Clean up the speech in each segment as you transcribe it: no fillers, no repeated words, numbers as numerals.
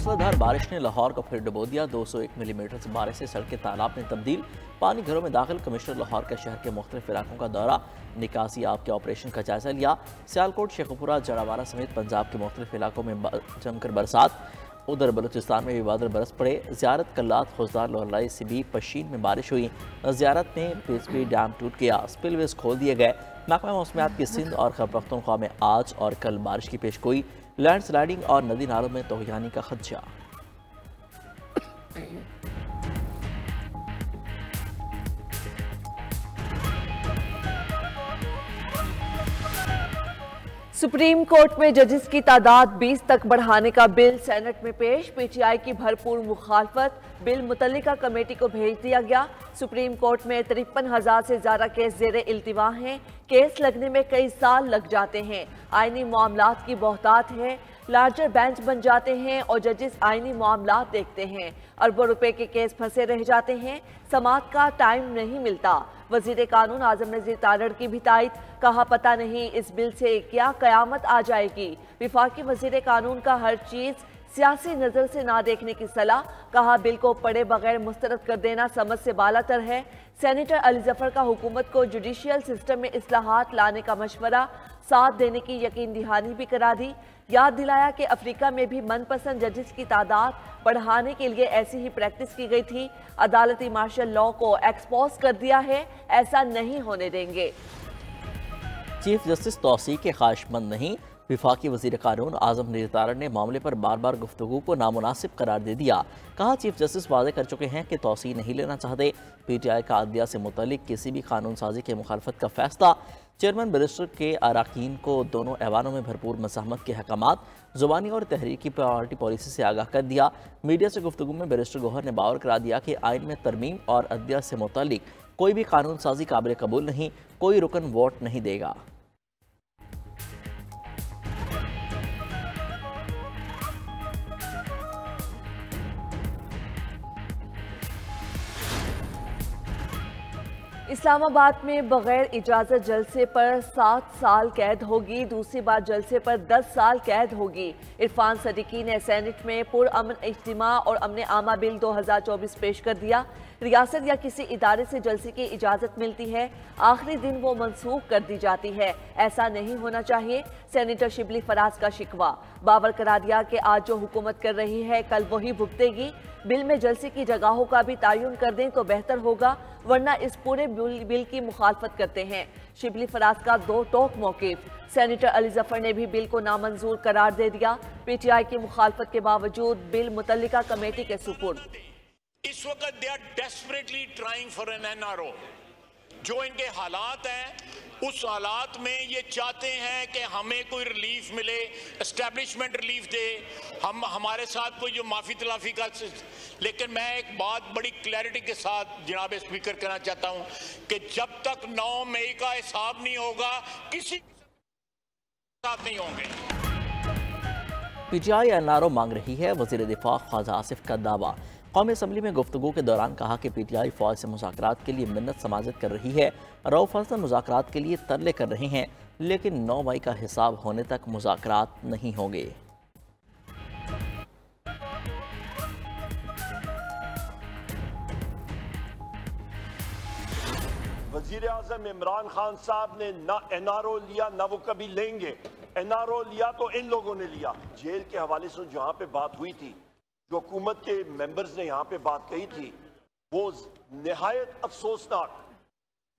मूसलाधार बारिश ने लाहौर को फिर डुबो दिया। 201 मिलीमीटर से बारिश से सड़कें तालाब में तब्दील, पानी घरों में दाखिल। कमिश्नर लाहौर का शहर के मुख्तलिफ इलाकों का दौरा, निकासी आप के ऑपरेशन का जायजा लिया। सियालकोट, शेखुपुरा, जड़ावाला समेत पंजाब के मुख्तलिफ इलाकों में जमकर बरसात। उधर बलूचिस्तान में भी बादल बरस पड़े। ज़ियारत कल्लात, खुजदार, लोहलाई, सिबी, पशीन में बारिश हुई। ज़ियारत में पिसपी डैम टूट गया, स्पिलवेज खोल दिए गए। महकमा मौसमियात की सिंध और खैबर पख्तूनख्वा में आज और कल बारिश की पेशगोई। लैंड स्लाइडिंग और नदी नालों में तोहियानी का खदशा। सुप्रीम कोर्ट में जजेस की तादाद 20 तक बढ़ाने का बिल सेनेट में पेश। पीटीआई की भरपूर मुखालफत, बिल मुतल्लिका कमेटी को भेज दिया गया। सुप्रीम कोर्ट में 53,000 से ज्यादा केस ज़ेरे इल्तिवा हैं। केस लगने में कई साल लग जाते हैं। आईनी मामलात की बहुतात है, लार्जर बेंच बन जाते हैं और जजेस आईनी मामलात देखते हैं। अरबों रुपए के केस फंसे रह जाते हैं, समाअत का टाइम नहीं मिलता। वजीर कानून आजम नज़ीर तारड़ की भी तायद, कहा पता नहीं इस बिल से क्या कयामत आ जाएगी। विफाकी वजीर कानून का हर चीज सियासी नजर से ना देखने की सलाह, कहा बिल को पढ़े बगैर मुस्तरद कर देना समझ से बालातर है। सेनेटर अली जफर का हुकूमत को जुडिशियल सिस्टम में इस्लाहात लाने का मशवरा, साथ देने की यकीन दहानी भी करा दी। याद दिलाया कि अफ्रीका में भी मनपसंद जजेस की तादाद बढ़ाने के लिए ऐसी ही प्रैक्टिस की गई थी। अदालती मार्शल लॉ को एक्सपोज कर दिया है, ऐसा नहीं होने देंगे। चीफ जस्टिस तौसी के ख्वाहिशमंद नहीं, विफाकी वजीर कानून आजम नज़ीर तारड़ ने मामले पर बार बार गुफ्तगू को नामुनासिब करार दे दिया। कहा चीफ जस्टिस वादे कर चुके हैं कि तौसी नहीं लेना चाहते। पीटीआई का अदलिया से मुतल्लिक किसी भी कानून साजी के मुखालफत का फैसला। चेयरमैन बैरिस्टर के अराकीन को दोनों ऐवानों में भरपूर मज़ाहमत के हकामात, ज़ुबानी और तहरीकी पार्टी पॉलिसी से आगाह कर दिया। मीडिया से गुफ्तगू में बैरिस्टर गौहर ने बावर करा दिया कि आइन में तरमीम और अदलिया से मुतल्लिक कोई भी कानून साजी काबिल कबूल नहीं, कोई रुकन वोट नहीं देगा। इस्लामाबाद में बगैर इजाज़त जलसे पर 7 साल कैद होगी। दूसरी बार जलसे पर 10 साल कैद होगी। इरफान सदीकी ने सेनेट में पुरअमन इज्तिमा और अमन आमा बिल 2024 पेश कर दिया। रियासत या किसी इदारे से जलसे की इजाज़त मिलती है, आखिरी दिन वो मनसूख कर दी जाती है। ऐसा नहीं होना चाहिए। सेनेटर शिबली फराज का शिकवा, बावर करा दिया कि आज जो हुकूमत कर रही है कल वही भुगतेगी। बिल में जलसे की जगहों का भी तयन कर दें तो बेहतर होगा, वरना इस पूरे बिल की मुखालफत करते हैं। शिबली फराज का दो टोक मौकिफ। सेनेटर अली जफर ने भी बिल को नामंजूर करार दे दिया। पीटीआई की मुखालफत के बावजूद बिल मुतल्लिका कमेटी के सुपुर्द। इस वक्त they are desperately trying for an NRO. जो इनके हालात हैं उस हालात में ये चाहते हैं कि हमें कोई रिलीफ मिले, एस्टेब्लिशमेंट रिलीफ दे, हम हमारे साथ कोई जो माफी तलाफी का। लेकिन मैं एक बात बड़ी क्लैरिटी के साथ जनाब स्पीकर कहना चाहता हूं कि जब तक 9 मई का हिसाब नहीं होगा किसी साथ नहीं होंगे। पीटीआई एनआरओ मांग रही है। वजीर दिफा ख्वाजा आसिफ का दावा। कौमी असम्बली में गुफ्तगू के दौरान कहा कि पीटीआई फौज से मुज़ाकरात के लिए मिन्नत समाजत कर रही है। रऊफ हसन मुज़ाकरात के लिए तरले कर रहे हैं, लेकिन 9 मई का हिसाब होने तक मुज़ाकरात नहीं होंगे। वजीर आज़म इमरान खान साहब ने ना एनआरओ लिया ना वो कभी लेंगे। एनआरओ लिया तो इन लोगों ने लिया। जेल के हवाले से जहां पे बात हुई थी, जो हुकूमत के मेंबर्स ने यहाँ पे बात कही थी, वो निहायत अफसोसनाक,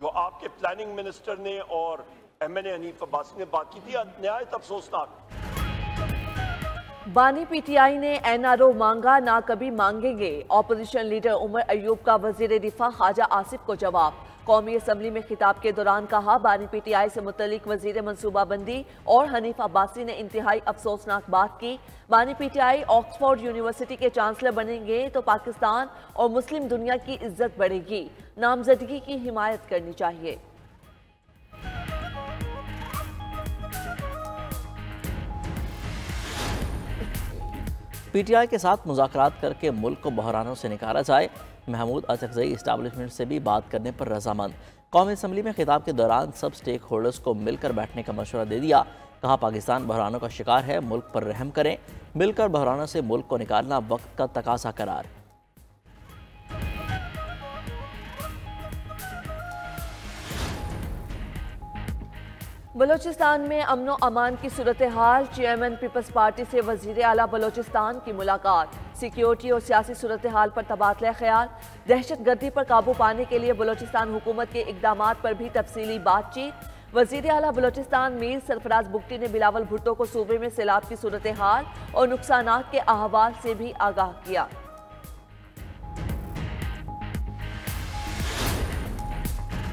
जो आपके प्लानिंग मिनिस्टर ने और एमएनए हनीफ अब्बासी ने बात की थी, निहायत अफसोसनाक। बानी पीटीआई ने एनआरओ मांगा, ना कभी मांगेंगे। ऑपोजिशन लीडर उमर अयूब का वजीर दिफा ख्वाजा आसिफ को जवाब। कौमी असम्बली में खिताब के दौरान कहा, बानी पीटीआई से मुतल्लिक वजीर मनसूबाबंदी और हनीफ अब्बासी ने इंतहाई अफसोसनाक बात की। बानी पीटीआई ऑक्सफोर्ड यूनिवर्सिटी के चांसलर बनेंगे तो पाकिस्तान और मुस्लिम दुनिया की इज्जत बढ़ेगी। नामजदगी की हिमायत करनी चाहिए। पीटीआई के साथ मुज़ाकरात करके मुल्क को बहरानों से निकाला जाए। महमूद अचकज़ई इस्टेब्लिशमेंट से भी बात करने पर रजामंद। कौमी असम्बली में खिताब के दौरान सब स्टेक होल्डर्स को मिलकर बैठने का मशवरा दे दिया। कहा पाकिस्तान बहरानों का शिकार है, मुल्क पर रहम करें, मिलकर बहरानों से मुल्क को निकालना वक्त का तकाजा करार। बलोचिस्तान में अमनो अमान की सूरत हाल, चेयरमैन पीपल्स पार्टी से वजीर आला बलोचिस्तान की मुलाकात, सिक्योरिटी और सियासी सूरत हाल पर तबादला ख्याल, दहशत गर्दी पर काबू पाने के लिए बलोचिस्तान हुकूमत के इकदाम पर भी तफसीली बातचीत। वजीर आला बलोचिस्तान मीर सरफराज बुगटी ने बिलावल भुट्टो को सूबे में सैलाब की सूरत हाल और नुकसानात के अहवाल से भी आगाह किया।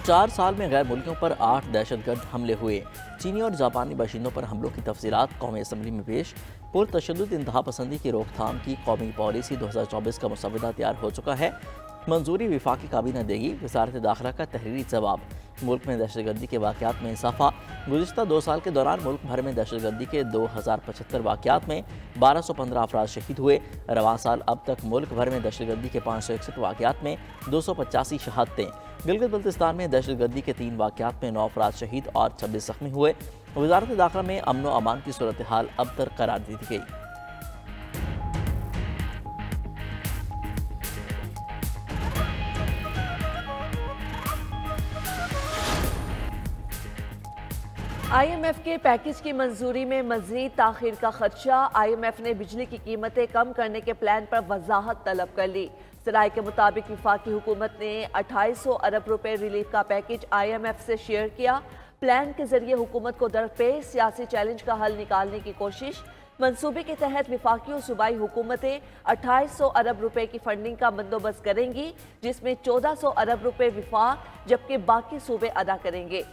4 साल में गैर मुल्कियों पर 8 दहशतगर्द हमले हुए। चीनी और जापानी बाशिंदों पर हमलों की तफसीलात कौमी असम्बली में पेश। पुरतशद्दुद इंतहा पसंदी की रोकथाम की कौमी पॉलिसी 2024 का मसवदा तैयार हो चुका है, मंजूरी विफाकी काबीना देगी। वजारत दाखिला का तहरीरी जवाब। मुल्क में दहशतगर्दी के वाक़यात में इजाफा। गुज़िश्ता 2 साल के दौरान मुल्क भर में दहशतगर्दी के 2075 वाक़यात में 1215 अफराद शहीद हुए। रवां साल अब तक मुल्क भर में दहशतगर्दी के 561 वाक़यात में 285 शहादतें। गिलगित बल्तिस्तान में दहशतगर्दी के 3 वाक़यात में 9 अफराद शहीद और 26 ज़ख्मी हुए। वजारत दाखिला में अमन व अमान की सूरत हाल अब तक करार दी गई। IMF के पैकेज की मंजूरी में मजीद ताखीर का खदशा। IMF ने बिजली की कीमतें कम करने के प्लान पर वजाहत तलब कर ली। सराय के मुताबिक विफाकी हुकूमत ने 2800 अरब रुपए रिलीफ का पैकेज IMF से शेयर किया। प्लान के जरिए हुकूमत को दरपेश सियासी चैलेंज का हल निकालने की कोशिश। मंसूबे के तहत विफाकी और सूबाई हुकूमतें 2800 अरब रुपए की फंडिंग का बंदोबस्त करेंगी, जिसमें 1400 अरब रुपए विफाक जबकि बाकी सूबे अदा करेंगे।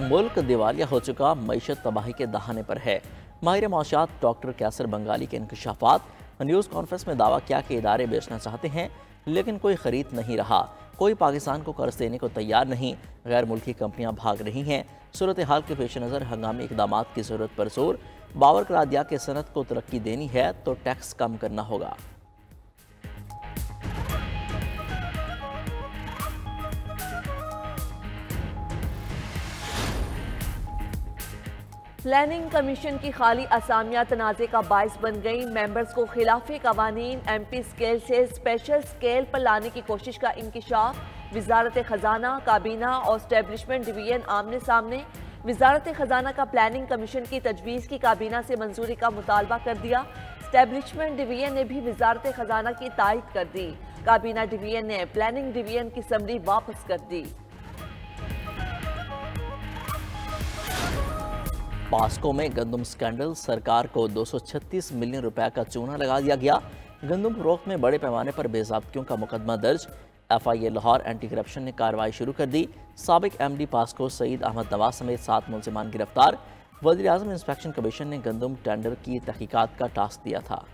मुल्क दिवालिया हो चुका, मईशत तबाही के दहाने पर है। माहिर मौशियात डॉक्टर कैसर बंगाली के इंकशाफात। न्यूज़ कॉन्फ्रेंस में दावा किया कि इदारे बेचना चाहते हैं लेकिन कोई ख़रीद नहीं रहा, कोई पाकिस्तान को कर्ज देने को तैयार नहीं, गैर मुल्की कंपनियां भाग रही हैं। सूरत हाल के पेश नज़र हंगामी इकदाम की ज़रूरत पर जोर। बावर करा दिया कि सनत को तरक्की देनी है तो टैक्स कम करना होगा। प्लानिंग कमीशन की खाली असामियां तनाज़े का बायस बन गई। मेंबर्स को खिलाफी कवानीन MP स्केल से स्पेशल स्केल पर लाने की कोशिश का इंकिशाफ। वजारत खजाना, काबीना और स्टैब्लिशमेंट डिवीजन आमने सामने। वजारत खजाना का प्लानिंग कमीशन की तजवीज़ की काबीना से मंजूरी का मुतालबा कर दिया। स्टैब्लिशमेंट डिवीजन ने भी वजारत खजाना की तायद कर दी। काबीना डिवीजन ने प्लानिंग डिवीजन की समरी वापस कर दी। पास्को में गंदम स्कैंडल, सरकार को 236 मिलियन रुपए का चूना लगा दिया गया। गंदम फरोख्त में बड़े पैमाने पर बेज़ाब्तियों का मुकदमा दर्ज। FIA लाहौर एंटी करप्शन ने कार्रवाई शुरू कर दी। साबिक MD पास्को सईद अहमद नवाज समेत 7 मुलजिमान गिरफ्तार। वज़ीर आज़म इंस्पेक्शन कमीशन ने गंदम टेंडर की तहकीकात का टास्क दिया था।